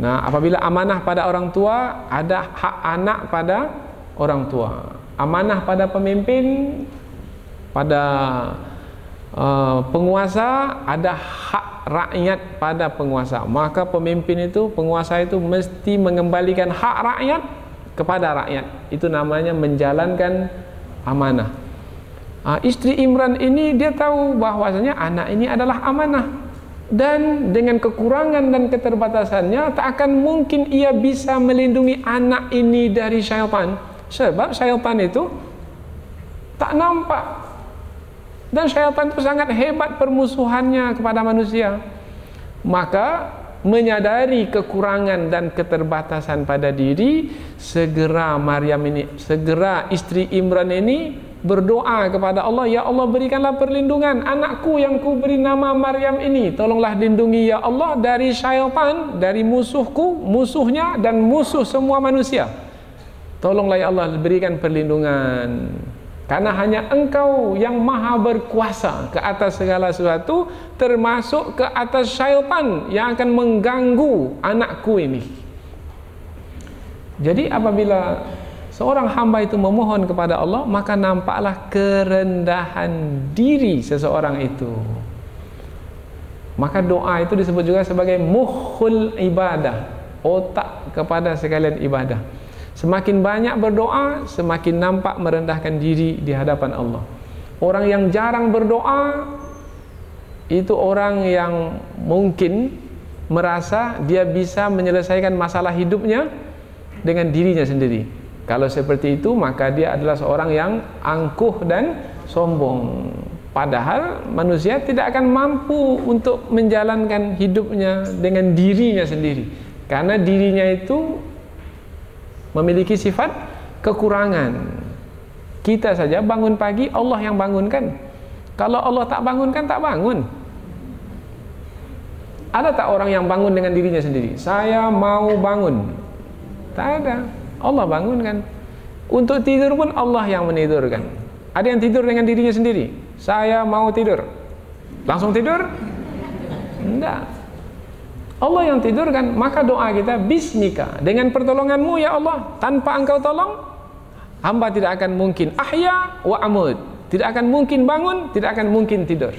Nah, apabila amanah pada orang tua, ada hak anak pada orang tua. Amanah pada pemimpin, pada penguasa, ada hak rakyat pada penguasa. Maka pemimpin itu, penguasa itu mesti mengembalikan hak rakyat kepada rakyat. Itu namanya menjalankan amanah. Istri Imran ini dia tahu bahwasanya anak ini adalah amanah, dan dengan kekurangan dan keterbatasannya tak akan mungkin ia bisa melindungi anak ini dari syaitan, sebab syaitan itu tak nampak, dan syaitan itu sangat hebat permusuhannya kepada manusia. Maka menyadari kekurangan dan keterbatasan pada diri, segera Maryam ini, segera istri Imran ini berdoa kepada Allah, ya Allah berikanlah perlindungan anakku yang ku beri nama Maryam ini, tolonglah lindungi ya Allah dari syaitan, dari musuhku, musuhnya dan musuh semua manusia. Tolonglah ya Allah berikan perlindungan, karena hanya Engkau yang maha berkuasa ke atas segala sesuatu, termasuk ke atas syaitan yang akan mengganggu anakku ini. Jadi apabila seorang hamba itu memohon kepada Allah, maka nampaklah kerendahan diri seseorang itu. Maka doa itu disebut juga sebagai mukhul ibadah, otak kepada sekalian ibadah. Semakin banyak berdoa, semakin nampak merendahkan diri di hadapan Allah. Orang yang jarang berdoa, itu orang yang mungkin merasa dia bisa menyelesaikan masalah hidupnya dengan dirinya sendiri. Kalau seperti itu, maka dia adalah seorang yang angkuh dan sombong. Padahal manusia tidak akan mampu untuk menjalankan hidupnya dengan dirinya sendiri, karena dirinya itu memiliki sifat kekurangan. Kita saja bangun pagi, Allah yang bangunkan. Kalau Allah tak bangunkan, tak bangun. Ada tak orang yang bangun dengan dirinya sendiri? Saya mau bangun. Tak ada. Allah bangunkan. Untuk tidur pun Allah yang menidurkan. Ada yang tidur dengan dirinya sendiri? Saya mau tidur. Langsung tidur? Tidak. Allah yang tidurkan. Maka doa kita, bismika, dengan pertolonganmu ya Allah. Tanpa Engkau tolong, hamba tidak akan mungkin ahya wa amud, tidak akan mungkin bangun, tidak akan mungkin tidur.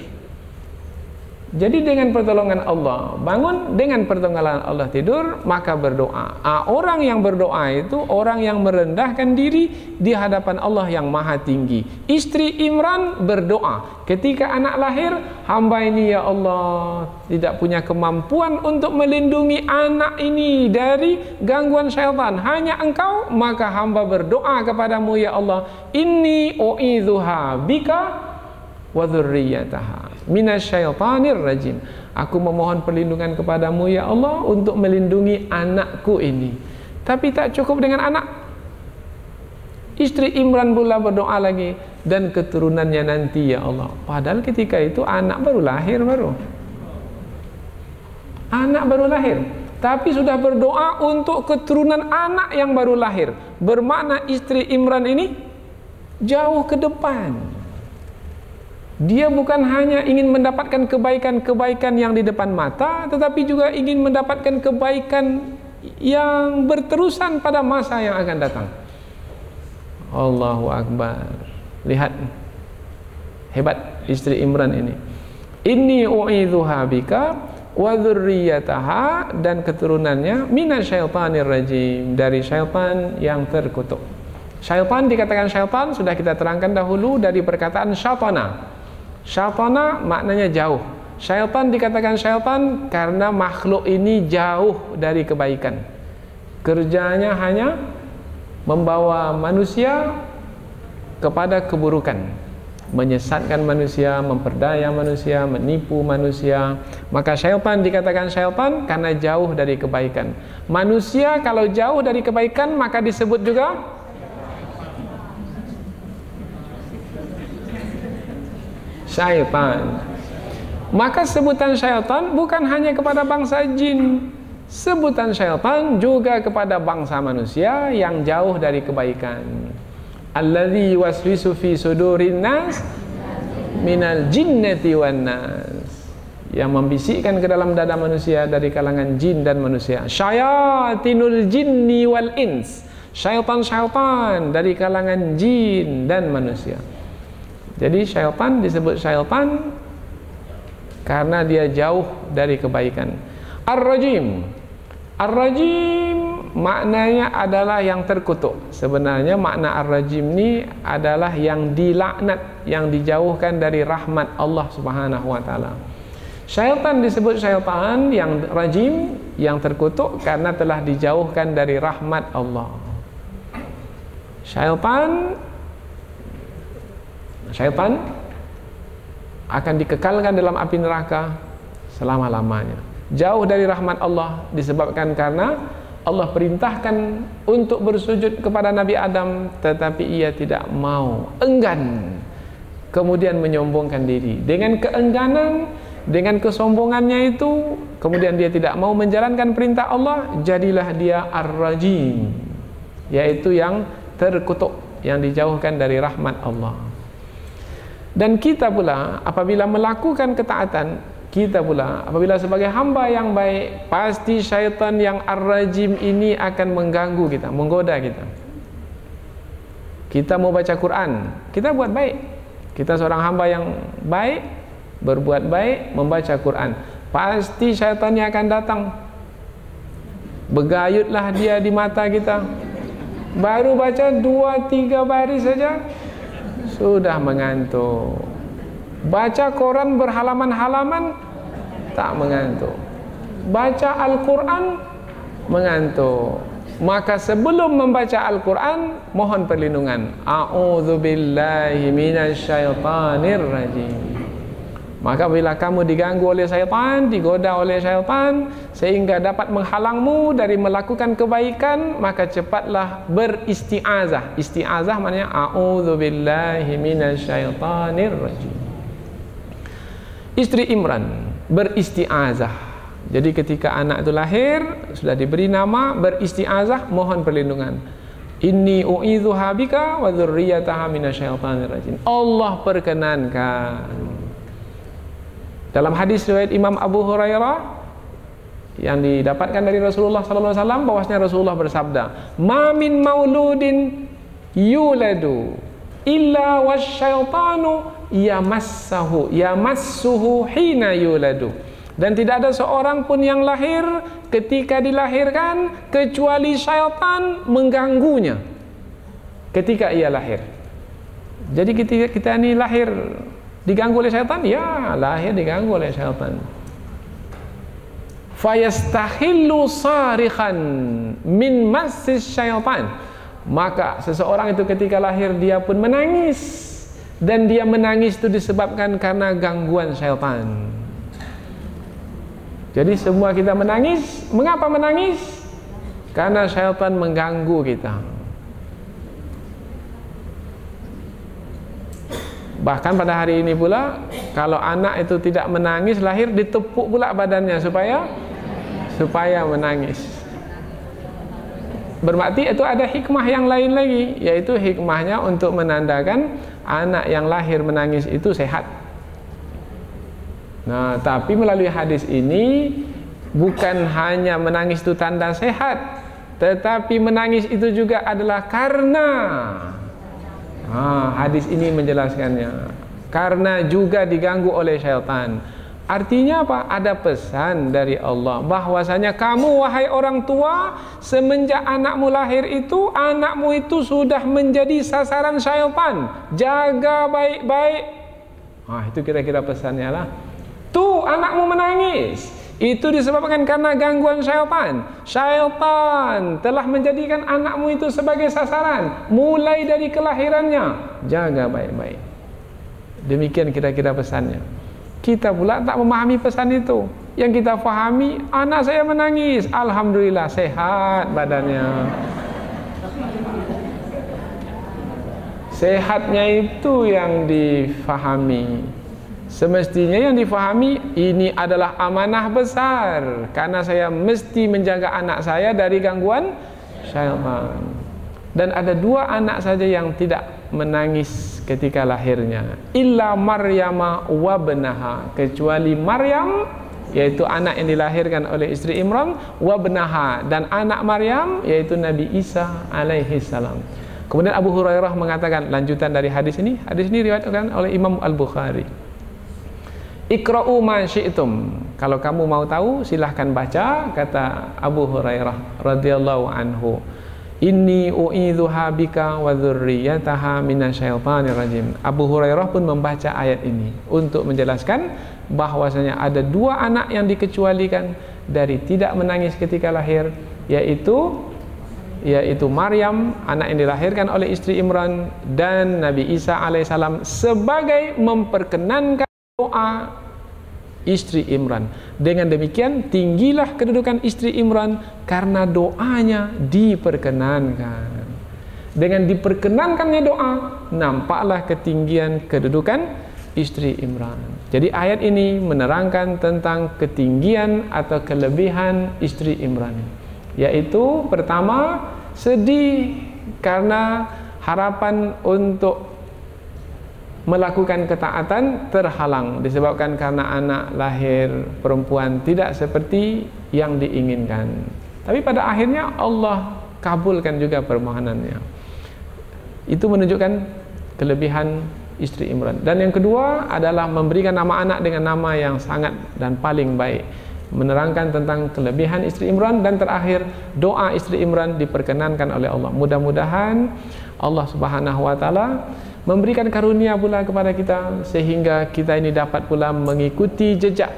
Jadi dengan pertolongan Allah bangun, dengan pertolongan Allah tidur, maka berdoa. Orang yang berdoa itu orang yang merendahkan diri di hadapan Allah yang maha tinggi. Istri Imran berdoa ketika anak lahir, hamba ini ya Allah tidak punya kemampuan untuk melindungi anak ini dari gangguan syaitan, hanya Engkau, maka hamba berdoa kepadamu ya Allah, inni u'idzuha bika wa dzurriyyataha minasyaitonir rajim. Aku memohon perlindungan kepadamu ya Allah untuk melindungi anakku ini. Tapi tak cukup dengan anak, istri Imran pula berdoa lagi, dan keturunannya nanti ya Allah. Padahal ketika itu anak baru lahir, anak baru lahir, tapi sudah berdoa untuk keturunan anak yang baru lahir. Bermakna istri Imran ini jauh ke depan. Dia bukan hanya ingin mendapatkan kebaikan-kebaikan yang di depan mata, tetapi juga ingin mendapatkan kebaikan yang berterusan pada masa yang akan datang. Allahu Akbar. Lihat hebat istri Imran ini. Inni u'idzuha bika wa dzurriyyataha, dan keturunannya minasyaitonir rajim, dari syaitan yang terkutuk. Syaitan dikatakan syaitan sudah kita terangkan dahulu dari perkataan syaitana. Syaitana maknanya jauh. Syaitan dikatakan syaitan karena makhluk ini jauh dari kebaikan. Kerjanya hanya membawa manusia kepada keburukan, menyesatkan manusia, memperdaya manusia, menipu manusia. Maka syaitan dikatakan syaitan karena jauh dari kebaikan. Manusia kalau jauh dari kebaikan maka disebut juga syaitan. Maka sebutan syaitan bukan hanya kepada bangsa jin, sebutan syaitan juga kepada bangsa manusia yang jauh dari kebaikan. Alladzi waswisu fi sudurin nas minal jinnati wan nas, yang membisikkan ke dalam dada manusia dari kalangan jin dan manusia. Syayatinul jinni wal ins, syaitan-syaitan dari kalangan jin dan manusia. Jadi syaitan disebut syaitan karena dia jauh dari kebaikan. Ar-rajim, ar-rajim maknanya adalah yang terkutuk. Sebenarnya makna ar-rajim ini adalah yang dilaknat, yang dijauhkan dari rahmat Allah Subhanahu wa taala. Syaitan disebut syaitan yang rajim, yang terkutuk karena telah dijauhkan dari rahmat Allah. Syaitan akan dikekalkan dalam api neraka selama-lamanya, jauh dari rahmat Allah, disebabkan karena Allah perintahkan untuk bersujud kepada Nabi Adam, tetapi ia tidak mau, enggan, kemudian menyombongkan diri. Dengan keengganan, dengan kesombongannya itu, kemudian dia tidak mau menjalankan perintah Allah, jadilah dia ar-rajim, yaitu yang terkutuk, yang dijauhkan dari rahmat Allah. Dan kita pula apabila melakukan ketaatan, kita pula apabila sebagai hamba yang baik, pasti syaitan yang ar-rajim ini akan mengganggu kita, menggoda kita. Kita mau baca Quran, kita buat baik. Kita seorang hamba yang baik, berbuat baik, membaca Quran, pasti syaitannya akan datang. Begayutlah dia di mata kita. Baru baca 2-3 baris saja sudah mengantuk. Baca Quran berhalaman-halaman tak mengantuk. Baca Al-Quran mengantuk. Maka sebelum membaca Al-Quran, mohon perlindungan. A'udzubillahi minasyaitonir rajim. Maka bila kamu diganggu oleh syaitan, digoda oleh syaitan, sehingga dapat menghalangmu dari melakukan kebaikan, maka cepatlah beristi'azah. Isti'azah maknanya a'udzubillahi minasyaitonir rajim. Istri Imran beristi'azah. Jadi ketika anak itu lahir, sudah diberi nama, beristi'azah, mohon perlindungan. Inni u'idzuha bika wa dzurriyyataha minasyaitonir rajim. Allah perkenankan. Dalam hadis riwayat Imam Abu Hurairah yang didapatkan dari Rasulullah SAW, bahwasanya Rasulullah bersabda, "Ma min mauludin yuladu illa wasyaitanu yamassuhu hina yuladu." Dan tidak ada seorang pun yang lahir ketika dilahirkan kecuali syaitan mengganggunya ketika ia lahir. Jadi kita ini lahir diganggu oleh syaitan, ya lahir diganggu oleh syaitan. Fayastahillu sarikhan min massis syaitan. Maka seseorang itu ketika lahir dia pun menangis, dan dia menangis itu disebabkan karena gangguan syaitan. Jadi semua kita menangis. Mengapa menangis? Karena syaitan mengganggu kita. Bahkan pada hari ini pula, kalau anak itu tidak menangis, lahir ditepuk pula badannya supaya menangis. Berarti itu ada hikmah yang lain lagi, yaitu hikmahnya untuk menandakan anak yang lahir menangis itu sehat. Nah, tapi melalui hadis ini, bukan hanya menangis itu tanda sehat, tetapi menangis itu juga adalah karena hadis ini menjelaskannya, karena juga diganggu oleh syaitan. Artinya apa? Ada pesan dari Allah bahwasanya kamu wahai orang tua, semenjak anakmu lahir itu, anakmu itu sudah menjadi sasaran syaitan. Jaga baik-baik. Itu kira-kira pesannya lah. Tuh anakmu menangis, itu disebabkan karena gangguan syaitan. Syaitan telah menjadikan anakmu itu sebagai sasaran mulai dari kelahirannya. Jaga baik-baik. Demikian kira-kira pesannya. Kita pula tak memahami pesan itu. Yang kita fahami, anak saya menangis, alhamdulillah sehat badannya. Sehatnya itu yang difahami. Semestinya yang difahami, ini adalah amanah besar, karena saya mesti menjaga anak saya dari gangguan syaitan. Dan ada 2 anak saja yang tidak menangis ketika lahirnya, illa Maryama wa benaha, kecuali Maryam, yaitu anak yang dilahirkan oleh istri Imran, wa benaha, dan anak Maryam yaitu Nabi Isa alaihi salam. Kemudian Abu Hurairah mengatakan, lanjutan dari hadis ini diriwayatkan oleh Imam Al-Bukhari. Iqra'u ma syi'tum. Kalau kamu mau tahu silahkan baca, kata Abu Hurairah radhiyallahu anhu. Inni u'idzuha bika wa dzurriyyataha minasyaitonir rajim. Abu Hurairah pun membaca ayat ini untuk menjelaskan bahwasanya ada 2 anak yang dikecualikan dari tidak menangis ketika lahir, yaitu Maryam, anak yang dilahirkan oleh istri Imran, dan Nabi Isa alaihissalam, sebagai memperkenankan doa istri Imran. Dengan demikian tinggilah kedudukan istri Imran karena doanya diperkenankan. Dengan diperkenankannya doa, nampaklah ketinggian kedudukan istri Imran. Jadi ayat ini menerangkan tentang ketinggian atau kelebihan istri Imran, yaitu pertama, sedih karena harapan untuk melakukan ketaatan terhalang disebabkan karena anak lahir perempuan tidak seperti yang diinginkan. Tapi pada akhirnya Allah kabulkan juga permohonannya. Itu menunjukkan kelebihan istri Imran. Dan yang kedua adalah memberikan nama anak dengan nama yang sangat dan paling baik, menerangkan tentang kelebihan istri Imran. Dan terakhir, doa istri Imran diperkenankan oleh Allah. Mudah-mudahan Allah Subhanahu wa taala memberikan karunia pula kepada kita sehingga kita ini dapat pula mengikuti jejak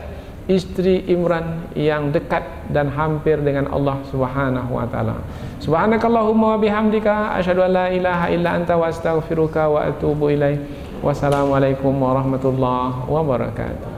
istri Imran yang dekat dan hampir dengan Allah Subhanahu wa taala. Subhanakallahumma wa bihamdika asyhadu an la ilaha illa anta wa astaghfiruka wa atubu ilaik. Wassalamualaikum warahmatullahi wabarakatuh.